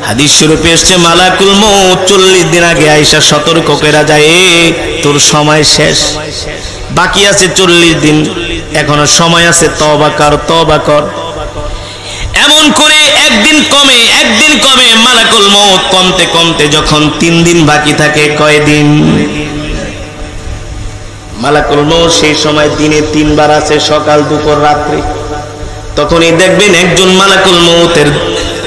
হাদিস শরীফে এসেছে মালাকুল মউত 40 দিন আগে আয়েশা সতর্ক করে যায়, তোর সময় শেষ, বাকি আছে 40 দিন, এখনো সময় আছে, তওবা কর, তওবা কর। এমন করে একদিন কমে মালাকুল মউত কমতে কমতে যখন 3 দিন বাকি থাকে, কয়দিন? মালাকুল মউত সেই সময় দিনে 3 বার আছে, সকাল, দুপুর, রাত্রি। তখনই দেখবেন একজন মালাকুল মউতের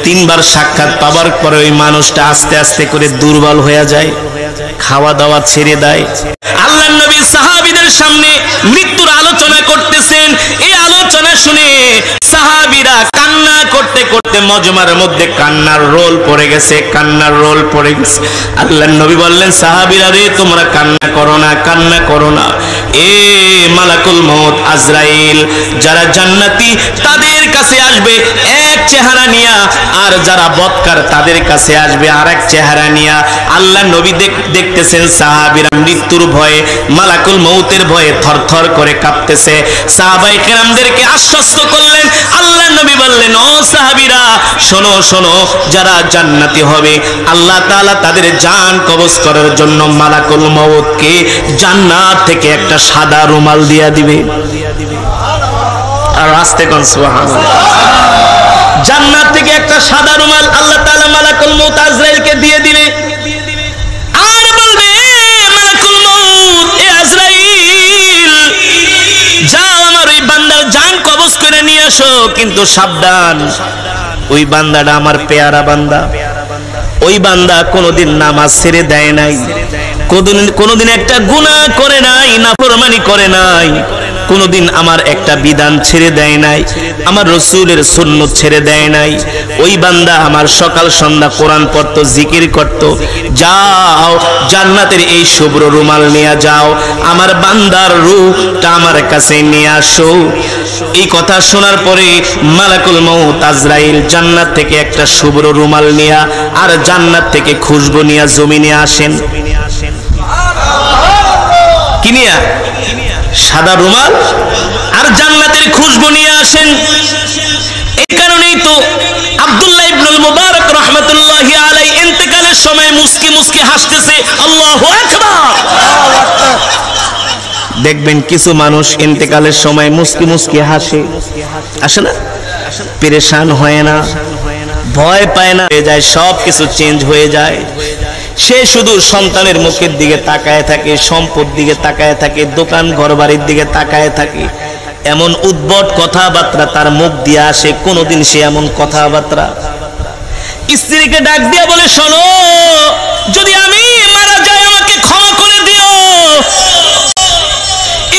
3 বার সাক্ষাৎ পাবার পরে ওই মানুষটা আস্তে আস্তে করে দুর্বল হয়ে যায়, খাওয়া দাওয়া ছেড়ে দেয়। আল্লাহর নবী সাহাবীদের সামনে মৃত্যুর আলোচনা করতেছেন, এই আলোচনা শুনে সাহাবীরা কান্না করতে করতে মজমার মধ্যে কান্নার রোল পড়ে গেছে। আল্লাহর নবী বললেন, সাহাবীরা রে, তোমরা কান্না করো না। এ মালাকুল মউত আজরাইল যারা জান্নাতি তাদের কাছে আসবে এক চেহারা নিয়া, আর যারা বদকার তাদের কাছে আসবে আরেক চেহারা নিয়া। আল্লাহর নবী দেখতেছেন সাহাবীরা মৃত্যুর ভয়ে, মালাকুল মউতের ভয়ে থরথর করে কাঁপতেছে। সাহাবায়ে কেরামদেরকে আশ্বস্ত করলেন। আল্লাহর নবী বললেন, ও সাহাবীরা, শোনো, যারা জান্নাতি হবে আল্লাহ তাআলা তাদের জান কবজ করার জন্য মালাকুল মউতকে জান্নাত থেকে একটা সাদা রুমাল দিয়া দিবে। আর আস্তে কোন সুবহানাল্লাহ। জান্নাত থেকে একটা সাদা রুমাল আল্লাহ তাআলা মালাকুল মউত আজরাইলকে দিয়ে দিবে, আর বলবে, মালাকুল মউত, এ আজরাইল, যাও আমার ওই বান্দার জান কবজ করে নিয়ে আসো, কিন্তু সাবধান, ওই বান্দাটা আমার পেয়ারা বান্দা, ওই বান্দা কোনোদিন নামাজ ছেড়ে দেয় নাই, কোনোদিন একটা গুনাহ করে নাই, নাফরমানি করে নাই, কোনোদিন আমার একটা বিধান ছেড়ে দেয় নাই, আমার রাসূলের সুন্নাত ছেড়ে দেয় নাই। ওই বান্দা আমার সকাল সন্ধ্যা কোরআন পড়তো, জিকির করত। যাও জান্নাতের এই শুভ্র রুমাল নিয়ে যাও, আমার বান্দার রূহটা আমার কাছে নিয়ে আসো। এই কথা শোনার পরে মালাকুল মউত আজরাইল জান্নাত থেকে একটা শুভ্র রুমাল নিয়া আর জান্নাত থেকে খুশবু নিয়া জমিনে আসেন। কি নিয়া? সাদা রুমাল আর জান্নাতের খুশবু নিয়ে আসেন। এই কারণেই তো আব্দুল্লাহ ইবনুল মুবারক রাহমাতুল্লাহি আলাইহি ইন্তেকালের সময় মুস্কি মুস্কি হাসতেছে, আল্লাহু আকবার। দেখবেন কিছু মানুষ ইন্তেকালের সময় মুস্কি মুস্কি হাসে, আসে না, পেরেশান হয় না, ভয় পায় না, হয়ে যায়, সব কিছু চেঞ্জ হয়ে যায়। সে শুধু সন্তানের মুখের দিকে তাকায় থাকে, সম্পদ দিকে তাকায় থাকে, দোকান ঘর বাড়ির দিকে তাকায় থাকে। এমন উদ্ভট কথাবার্তা তার মুখ দিয়ে আসে, কোনোদিন সে এমন কথাবার্তা। স্ত্রীকে ডাক দিয়া বলে, শোনো, যদি আমি মারা যাই আমাকে ক্ষমা করে দিও।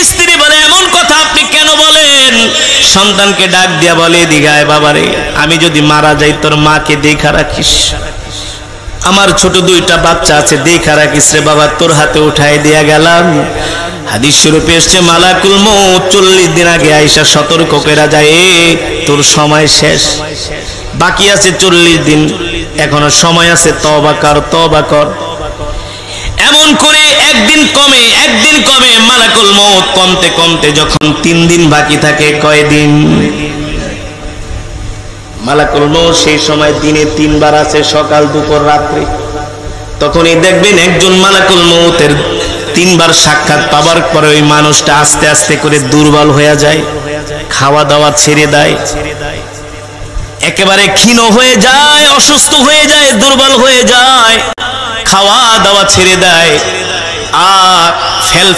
স্ত্রী বলে, এমন কথা আপনি কেন বলেন? সন্তানকে ডাক দিয়া বলে, দিগায় বাবারে, আমি যদি মারা যাই তোর মাকে দেখা রাখিস, আমার ছোট 2টা বাচ্চা আছে, দেখা রাখিস রে বাবা, তোর হাতে উঠাই দিয়া গেলাম। হাদিস শরীফে এসেছে মালাকুল মউত 40 দিন আগে আয়েশা সতর্ক করে যায়, তোর সময় শেষ, বাকি আছে 40 দিন, এখনো সময় আছে, তওবা কর। এমন করে একদিন কমে মালাকুল মউত কমতে কমতে যখন 3 দিন বাকি থাকে, কয়দিন? মালাকুল মউত সেই সময় দিনে 3 বার আছে, সকাল, দুপুর, রাত্রি। তখনই দেখবেন একজন মালাকুল মউতের 3 বার সাক্ষাৎ পাবার পরে ওই মানুষটা আস্তে আস্তে করে দুর্বল হয়ে যায়, খাওয়া দাওয়া ছেড়ে দেয়, একেবারে ক্ষীণ হয়ে যায়, অসুস্থ হয়ে যায়, দুর্বল হয়ে যায়, খাওয়া দাওয়া ছেড়ে দেয়, আর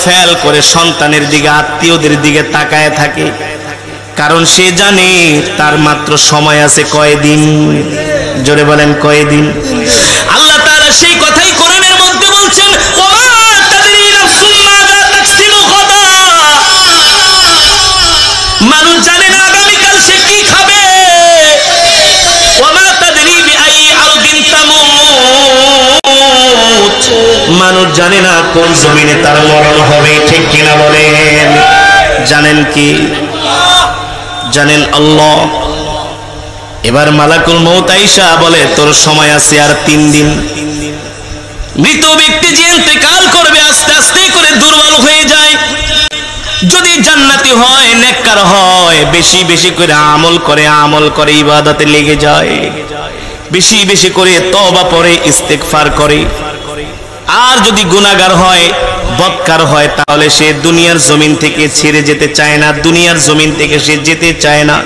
ফেল করে সন্তানের দিকে, আত্মীয়দের দিকে তাকায় থাকে। কারণ সে জানে তার মাত্র সময় আছে কয়দিন। জোরে বলেন, কয়দিন? আল্লাহ তাআলা সেই কথাই কোরআনের মধ্যে বলছেন, ওয়া তাদরি নাফসুম মাযা তাকসিবু গাদা। মানুষ জানে না আগামীকাল সে কি খাবে। ওয়া মা তাদরি বিআই আরদিন তামুত। মানুষ জানে না কোন জমিনে তার মরণ হবে, ঠিক কিনা বলেন? জানেন কি? জানেন আল্লাহ। এবার মালাকুল মউত আয়েশা বলে, তোর সময় আছে আর 3 দিন। মৃত ব্যক্তি যে ইন্তেকাল করবে আস্তে আস্তে করে দুর্বল হয়ে যায়। যদি জান্নাতি হয়, নেককার হয়, বেশি বেশি করে আমল করে ইবাদতে লেগে যায়। বেশি বেশি করে তওবা পড়ে, ইস্তেগফার করে। আর যদি গুনাহগার হয়, বদকার হয়, তাহলে সে দুনিয়ার জমিন থেকে ছেড়ে যেতে চায় না, দুনিয়ার জমিন থেকে সে যেতে চায় না।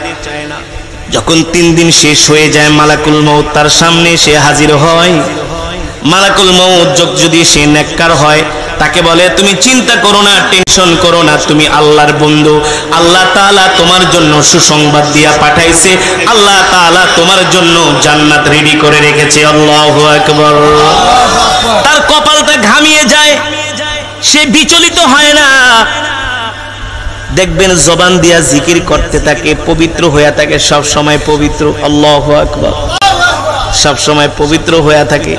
যখন 3 দিন শেষ হয়ে যায়, মালাকুল মউত তার সামনে সে হাজির হয়। মালাকুল মউত যদি সে নেককার হয়, তাকে বলে তুমি চিন্তা করো না, টেনশন করো না, তুমি আল্লাহর বন্ধু, আল্লাহ তাআলা তোমার জন্য সুসংবাদ দিয়া পাঠাইছে, আল্লাহ তাআলা তোমার জন্য জান্নাত রেডি করে রেখেছে। আল্লাহু আকবার। তার কপালটা ঘামিয়ে যায়, সে বিচলিত হয় না। দেখবেন জবান দিয়া জিকির করতে থাকে, পবিত্র হয়ে থাকে, সব সময় পবিত্র। আল্লাহু আকবার। সব সময় পবিত্র হয়ে থাকে।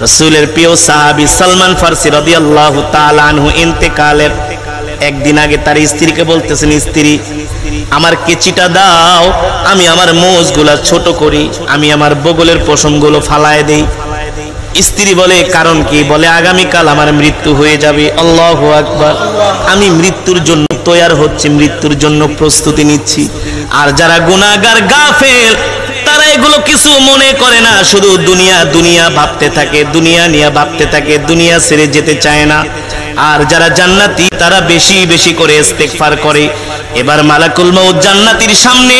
রাসূলের প্রিয় সাহাবী সালমান ফারসি রাদিয়াল্লাহু তাআলা আনহু ইন্তেকালের একদিন আগে তার স্ত্রীকে বলতেছেন, স্ত্রী আমার কেচিটা দাও, আমি আমার মোষগুলা ছোট করি, আমি আমার বগলের পশমগুলো ফালায় দেই। স্ত্রী বলে কারণ কি? বলে আগামীকাল আমার মৃত্যু হয়ে যাবে। আল্লাহু আকবার। আমি মৃত্যুর জন্য তৈয়ার হচ্ছি, মৃত্যুর জন্য প্রস্তুতি নিচ্ছি। আর যারা গুনাহগার গাফেল, তারা এগুলো কিছু মনে করে না, শুধু দুনিয়া দুনিয়া ভাবতে থাকে, দুনিয়া নিয়ে ভাবতে থাকে, দুনিয়া ছেড়ে যেতে চায় না। আর যারা জান্নাতি, তারা বেশি বেশি করে ইস্তেগফার করে। এবার মালাকুল মউত জান্নাতীর সামনে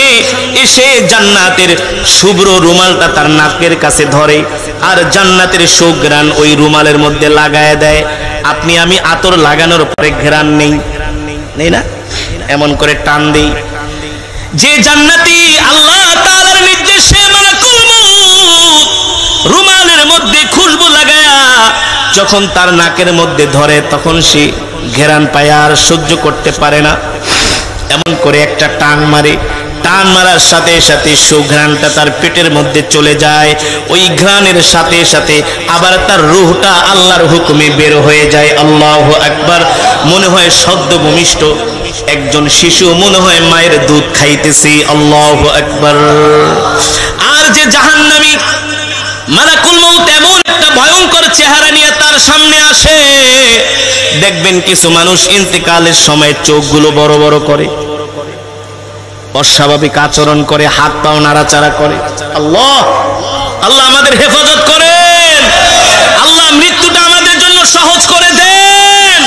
এসে জান্নাতের শুভ্র রুমালটা তার নাকের কাছে ধরে, আর জান্নাতের সুঘ্রাণ ওই রুমালের মধ্যে লাগায় দেয়। আপনি আমি আতর লাগানোর পরে ঘ্রাণ নেই, নেই না? এমন করে টান দেই। যে জান্নাতি আল্লাহ তাআলার নির্দেশে মালাকুল মউত রুমালের মধ্যে খুশবু লাগায়া যখন তার নাকের মধ্যে ধরে, তখন সে ঘেরান পায় আর সহ্য করতে পারে না। এমন করে একটা টান মারে, টান মারার সাথে সাথে সুঘ্রাণটা তার পেটের মধ্যে চলে যায়। ওই ঘ্রাণের সাথে সাথে আবার তার রূহটা আল্লাহর হুকুমে বের হয়ে যায়। আল্লাহু আকবার। মনে হয় সদ্য ভূমিষ্ঠ একজন শিশু, মনে হয় মায়ের দুধ খাইতেছে। আল্লাহু আকবার। আর যে জাহান্নামী, মালাকুল মউত এমন একটা ভয়ঙ্কর চেহারা নিয়ে তার সামনে আসে, দেখবেন কিছু মানুষ ইন্তেকালের সময় চোখগুলো বড় বড় করে, অস্বাভাবিক আচরণ করে, হাত পাও নাড়াচাড়া করে। আল্লাহ আল্লাহ আমাদের হেফাজত করেন, আল্লাহ মৃত্যুটা আমাদের জন্য সহজ করে দেন।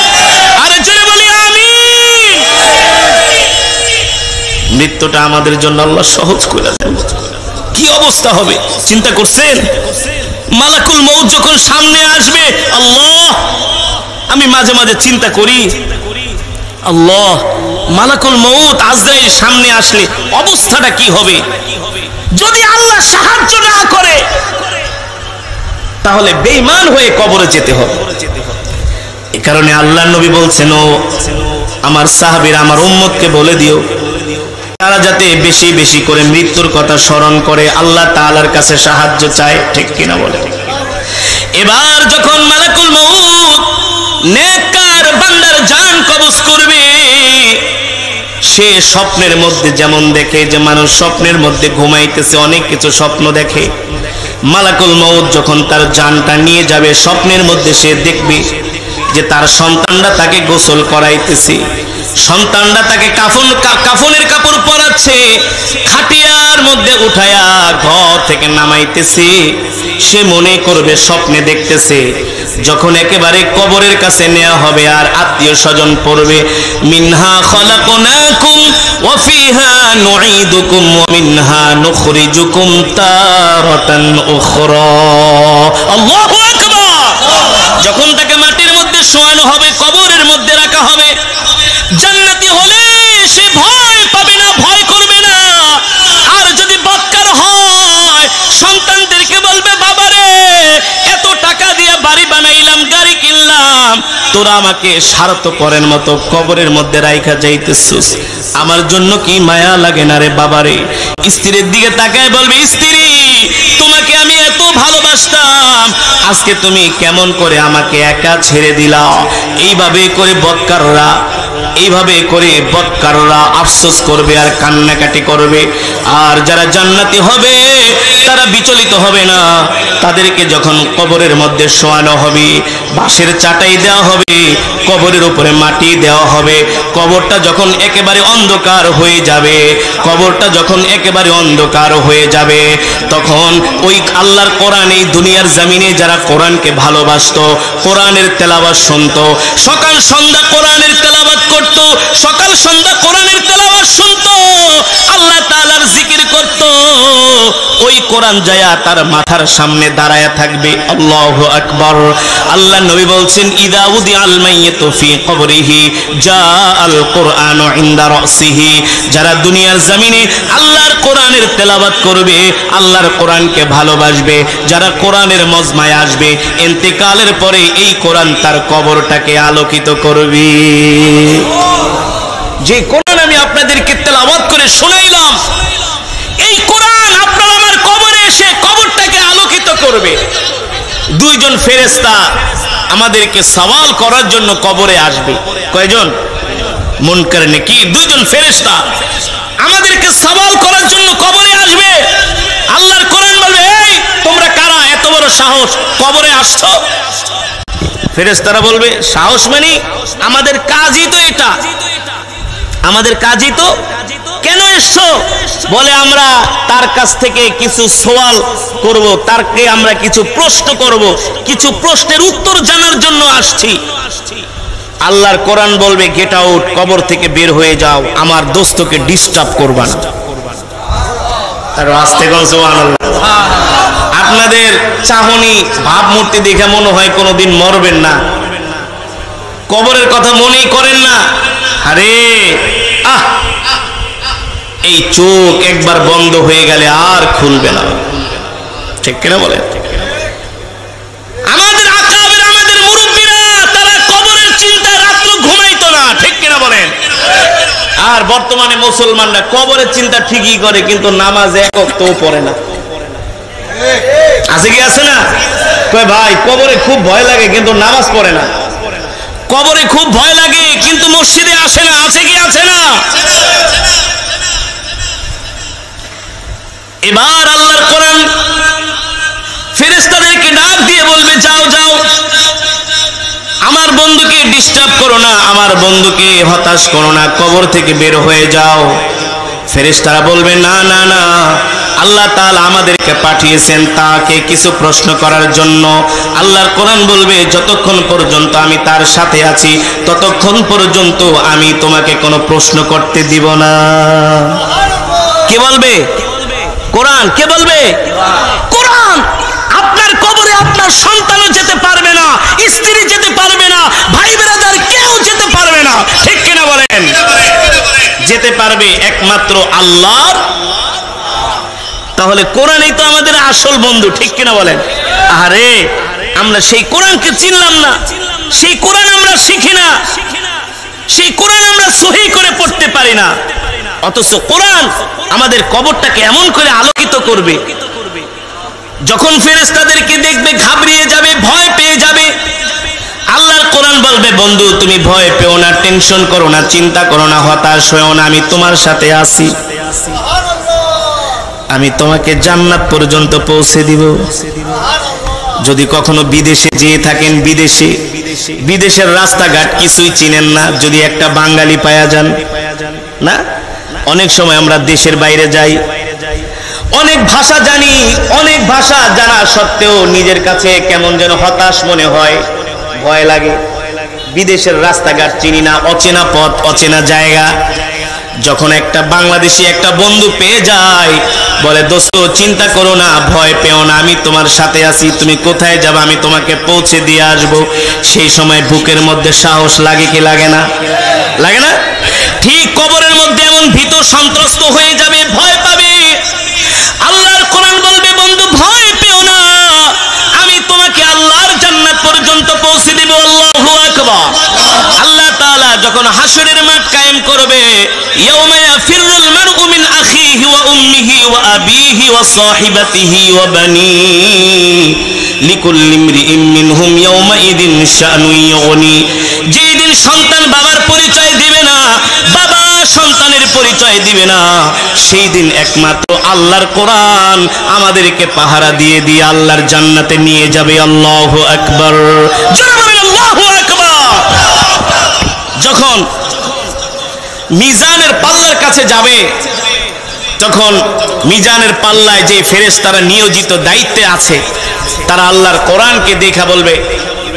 আরে জোরে বলি আমিন। মৃত্যুটা আমাদের জন্য আল্লাহ সহজ করে দেন। কি অবস্থা হবে চিন্তা করছেন? মালাকুল মউত যখন সামনে আসবে, আল্লাহ, আমি মাঝে মাঝে চিন্তা করি, আল্লাহ, মালাকুল মউত আজরাইল সামনে আসলে অবস্থাটা কি হবে? যদি আল্লাহ সাহায্য না করে, তাহলে বেঈমান হয়ে কবরে যেতে হবে। এই কারণে আল্লাহর নবী বলছেন, ও আমার সাহাবীরা, আমার উম্মতকে বলে দিও, তারা যাতে বেশি বেশি করে মৃত্যুর কথা স্মরণ করে, আল্লাহ তাআলার কাছে সাহায্য চায়। ঠিক কিনা বলে? এবার যখন মালাকুল মউত নেককার বান্দার জান কবজ করবে, সে স্বপ্নের মধ্যে যেমন দেখে, যে মানুষ স্বপ্নের মধ্যে ঘুমাইতেছে, অনেক কিছু স্বপ্ন দেখে। মালাকুল মউত যখন তার জানটা নিয়ে যাবে, স্বপ্নের মধ্যে সে দেখবে যে তার সন্তানরা তাকে গোসল করাইতেছে, সন্তানরা তাকে কাফনের কাপড় পরাচ্ছে, খাটিয়ার মধ্যে উঠায়া ঘর থেকে নামাইতেছে। সে মনে করবে স্বপ্নে দেখতেছে। যখন একেবারে কবরের কাছে নেওয়া হবে আর আত্মীয় স্বজন পড়বে, মিনহা খলাকনাকুম ওয়া ফিহা নুঈদুকুম ওয়া মিনহা নুখরিজুকুম তারাতান উখরা। আল্লাহু আকবার। যখন তাকে মাটির মধ্যে শোয়ানো হবে, কবরের মধ্যে রাখা হবে, জান্নাতি হলে সে ভয় পাবে না, ভয় করবে না। আর যদি বদকার হয়, সন্তানদেরকে বলবে, বাবারে, এত টাকা দিয়ে বাড়ি বানাইলাম, গাড়ি কিনলাম, তোরা আমাকে স্বার্থপরের মতো কবরের মধ্যে রাইখা যাইতেছিস, আমার জন্য কি মায়া লাগে না রে বাবারে? স্ত্রীর দিকে তাকায় বলবে, স্ত্রী, তোমাকে আমি এত ভালোবাসতাম, আজকে তুমি কেমন করে আমাকে একা ছেড়ে দিলা? এইভাবে করে বদকাররা এইভাবে করে বদকাররা আফসোস করবে আর কান্নাকাটি করবে। আর যারা জান্নাতি হবে তারা বিচলিত হবে না। তাদেরকে যখন কবরের মধ্যে শোয়ানো হবে, বাঁশের চাটাই দেওয়া হবে, কবরের উপরে মাটি দেওয়া হবে, কবরটা যখন একেবারে অন্ধকার হয়ে যাবে, কবরটা যখন একেবারে অন্ধকার হয়ে যাবে, তখন ওই আল্লাহর কোরআন, এই দুনিয়ার জমিনে যারা কোরআনকে ভালোবাসতো, কোরআনের তেলাওয়াত শুনতো, সকাল সন্ধ্যা কোরআনের তেলাওয়াত করত, সকাল সন্ধ্যা কোরআনের তেলাওয়াত শুনতো, আল্লাহ তাআলার জিকির করত, ওই কোরআন যায়া তার মাথার সামনে দাঁড়ায়া থাকবে। আল্লাহু আকবার। আল্লাহ নবী বলছেন, ইদা উদিআল মাইয়িতু ফি কবরিহি জাআল কুরআনু ইনদা রাসিহি। যারা দুনিয়ার জমিনে আল্লাহর কোরআনের তেলাওয়াত করবে, আল্লাহর কোরআনকে ভালোবাসবে, যারা কোরআনের মজমায় আসবে, ইন্তেকালের পরে এই কোরআন তার কবরটাকে আলোকিত করবে। যে কোরআন আমি আপনাদেরকে তেলাওয়াত করে শোনাইলাম, এই কোরআন আপনার আমার কবরে এসে কবরটাকে আলোকিত করবে। দুইজন ফেরেশতা আমাদেরকে সওয়াল করার জন্য কবরে আসবে। কয়জন? মুনকার নাকির দুইজন ফেরেশতা আমাদেরকে সওয়াল করার জন্য কবরে আসবে। আল্লাহর কোরআন বলবে, এই তোমরা কারা, এত বড় সাহস, কবরে আসছো? ফেরেশতারা বলবে, সাহস মানে আমাদের কাজই তো এটা, আমাদের কাজই তো। কেন এসছো? বলে, আমরা তার কাছ থেকে কিছু সওয়াল করব, তারকে আমরা কিছু প্রশ্ন করব, কিছু প্রশ্নের উত্তর জানার জন্য আসছি। আল্লাহর কোরআন বলবে, গেট আউট, কবর থেকে বের হয়ে যাও, আমার দোস্তকে ডিস্টার্ব করবা না। আর আস্তে কোন সুবহানাল্লাহ। আপনাদের চাহনি ভাবমূর্তি দেখে মনে হয় কোনোদিন মরবেন না, কবরের কথা মনেই করেন না। আরে এই চোখ একবার বন্ধ হয়ে গেলে আর খুলবে না, ঠিক কিনা বলেন? আমাদের আকাবের, আমাদের মুরব্বীরা, তারা কবরের চিন্তায় রাত্র ঘুমাইতো না, ঠিক কিনা বলেন? আর বর্তমানে মুসলমানরা কবরের চিন্তা ঠিকই করে, কিন্তু নামাজ এক ওয়াক্তও পড়ে না। আছে কি আছে না? কয় ভাই কবরে খুব ভয় লাগে কিন্তু নামাজ পড়ে না, কবরে খুব ভয় লাগে কিন্তু মসজিদে আসে না। আছে কি আছে না? এবার আল্লাহর কোরআন ফেরেশতাদেরকে ডাক দিয়ে বলবে, যাও যাও, আমার বন্ধুকে ডিস্টার্ব করো না, আমার বন্ধুকে হতাশ করো না, কবর থেকে বের হয়ে যাও। ফেরেশতারা বলবে, না না না, আল্লাহ তাআলা আমাদেরকে পাঠিয়েছেন তাকে কিছু প্রশ্ন করার জন্য। আল্লাহর কোরআন বলবে, যতক্ষণ পর্যন্ত আমি তার সাথে আছি ততক্ষণ পর্যন্ত আমি তোমাকে কোনো প্রশ্ন করতে দিব না। কে বলবে? কোরআন। কে বলবে? কোরআন। আপনার কবরে আপনার সন্তানও যেতে পারবে না, স্ত্রী যেতে পারবে না, ভাই ব্রাদার কেউ যেতে পারবে না, ঠিক কিনা বলেন? যেতে পারবে একমাত্র আল্লাহর। তাহলে কোরআনই তো আমাদের আসল বন্ধু, ঠিক কিনা বলেন? আরে আমরা সেই কোরআনকে চিনলাম না, সেই কোরআন আমরা শিখি না, সেই কোরআন আমরা সহি করে পড়তে পারি না, অথচ কোরআন আমাদের কবরটাকে এমন করে আলোকিত করবে, যখন ফেরেশতাদেরকে দেখবে ঘাবড়িয়ে যাবে, ভয় পেয়ে যাবে। আল্লাহর কোরআন বলবে, বন্ধু তুমি ভয় পেও না, টেনশন করো না, চিন্তা করো না, হতাশ হও না, আমি তোমার সাথে আছি, আমি তোমাকে জান্নাত পর্যন্ত পৌঁছে দিব। যদি কখনো বিদেশে যেয়ে থাকেন, বিদেশের রাস্তাঘাট কিছুই চিনেন না, যদি একটা বাঙালি পায়া যান না, অনেক সময় আমরা দেশের বাইরে যাই, অনেক ভাষা জানি, অনেক ভাষা জানা সত্ত্বেও নিজের কাছে কেমন যেন হতাশ মনে হয়, ভয় লাগে। বিদেশের রাস্তাঘাট চিনি না, অচেনা পথ, অচেনা জায়গা। যখন একটা বাংলাদেশি একটা বন্ধু পেয়ে যায়, বলে, দোস্ত চিন্তা করো না, ভয় পেও না, আমি তোমার সাথে আছি, তুমি কোথায় যাবে আমি তোমাকে পৌঁছে দিয়ে আসবো। সেই সময় বুকের মধ্যে সাহস লাগে কি লাগে না? লাগে না? ঠিক কবরের মধ্যে এমন ভীত সন্ত্রস্ত হয়ে যাবে, ভয় পাবে। আল্লাহর কোরআন বলবে, বন্ধু ভয় পেও না, আমি তোমাকে আল্লাহর জান্নাত পর্যন্ত পৌঁছে দেব। আল্লাহু আকবার। আল্লাহ তাআলা যখন হাসরের মাঠ কায়েম করবে, ইয়াউমা ইয়াফিরুল মারউ মিন আখিহি ওয়া উম্মিহি ওয়া আবিহি ওয়া সাহিবাতিহি ওয়া বানিহি, লিকুল্লি ইমরিইম মিনহুম ইয়াওমাইদিন শানুন ইউগনি। যেদিন সন্তান বাবার পরিচয় দিবে না, বাবা সন্তানের পরিচয় দিবে না, সেই দিন একমাত্র আল্লাহর কোরআন আমাদেরকে পাহারা দিয়ে দিয়ে আল্লাহর জান্নাতে নিয়ে যাবে। আল্লাহু আকবার, জোরে বলেন আল্লাহু আকবার। যখন মিজানের পাল্লার কাছে যাবে, তখন মিজানের পাল্লায় যে ফেরেশতারা নিয়োজিত দায়িত্বে আছে, তারা আল্লাহর কোরআনকে দেখা বলবে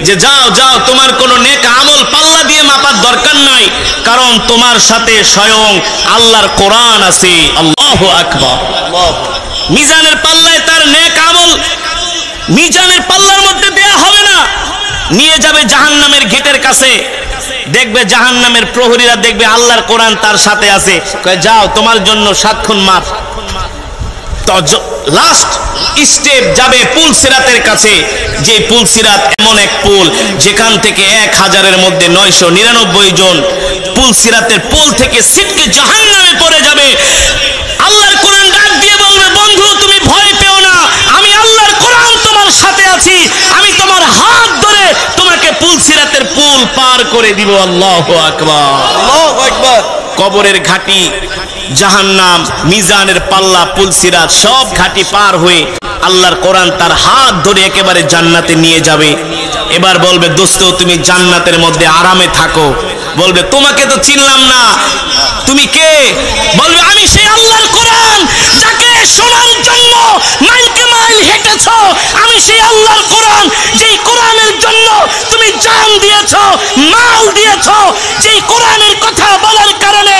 যে যাও যাও, তোমার কোনো নেক আমল পাল্লা দিয়ে মাপার দরকার নাই, কারণ তোমার সাথে স্বয়ং আল্লাহর কোরআন আছে। আল্লাহু আকবার। মিজানের পাল্লায় তার নেক আমল মিজানের পাল্লার মধ্যে দেয়া হবে না, নিয়ে যাবে জাহান্নামের গেটের কাছে। দেখবে জাহান্নামের প্রহরীরা দেখবে আল্লাহর কোরআন তার সাথে আছে, কয় যাও তোমার জন্য 7 খুন মাফ। তো লাস্ট স্টেপ যাবে পুল সিরাতের কাছে, যে পুল সিরাত এমন এক পুল যেখান থেকে 1000-এর মধ্যে 999 জন পুল সিরাতের পুল থেকে ছিটকে জাহান্নামে পড়ে যাবে। আল্লাহর কোরআন ডাক দিয়ে বলবে, বন্ধু তুমি ভয় পেও না, আমি আল্লাহর কোরআন তোমার সাথে আছি, আমি তোমার হাত ধরে তোমাকে পুল সিরাতের পুল পার করে দিব। আল্লাহু আকবার, আল্লাহু আকবার। কবরের ঘাটি, জাহান্নাম, মিজানের পাল্লা, পুল সিরাত সব ঘাটি পার হয়ে আল্লাহর কোরআন তার হাত ধরে একেবারে জান্নাতে নিয়ে যাবে। এবার বলবে, দোস্ত তুমি জান্নাতের মধ্যে আরামে থাকো। বলবে, তোমাকে তো চিনলাম না, তুমি কে? বলবে, আমি সেই আল্লাহর কোরআন যাকে শোনার জন্য মাইলকে মাইল হেঁটেছো, আমি সেই আল্লাহর কোরআন যেই কোরআনের জন্য তুমি জান দিয়েছো, মাল দিয়েছো, যেই কোরআনের কথা বলার কারণে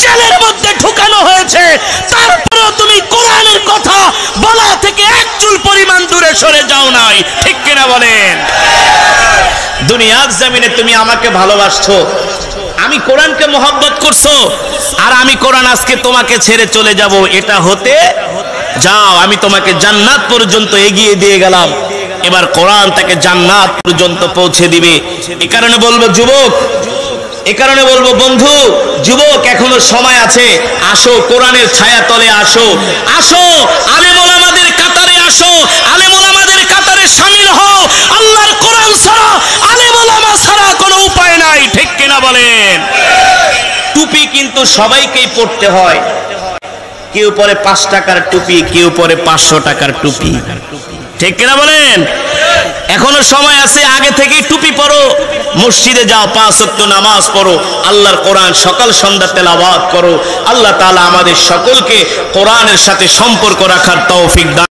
জেলের মধ্যে ঢুকানো হয়েছে, তারপরেও তুমি কোরআনের কথা বলা থেকে এক চুল পরিমাণ দূরে সরে যাও নাই। ঠিক কিনা বলেন? দুনিয়ার জমিনে তুমি আমাকে ভালোবাসছো, আমি কোরআনকে মহব্বত করছো, আর আমি কোরআন আজকে তোমাকে ছেড়ে চলে যাব, এটা হতে যাও, আমি তোমাকে জান্নাত পর্যন্ত এগিয়ে দিয়ে গেলাম, এবার কোরআন তাকে জান্নাত পর্যন্ত পৌঁছে দিবে। এ কারণে বলবো যুবক, এ কারণে বলবো বন্ধু, যুবক এখনো সময় আছে, আসো কোরআনের ছায়া তলে আসো, আসো আলেম ওলামাদের কাতারে আসো, আলেম ওলামাদের কাতারে শামিল হও। আল্লাহর কোরআন ছাড়া, আলেম ওলামা ছাড়া কোনো উপায় নাই। ঠিক কিনা বলেন? টুপি কিন্তু সবাইকেই পড়তে হয়, কেউ পরে 5 টাকার টুপি, কেউ পরে 500 টাকার টুপি। ঠিক কিনা বলেন? এখনো সময় আছে, আগে থেকেই টুপি পরো, মসজিদে যাও, 5 ওয়াক্ত নামাজ পড়ো, আল্লাহর কোরআন সকাল সন্ধ্যা তেলাওয়াত করো। আল্লাহ তাআলা আমাদের সকলকে কোরআনের সাথে সম্পর্ক রাখার তৌফিক দান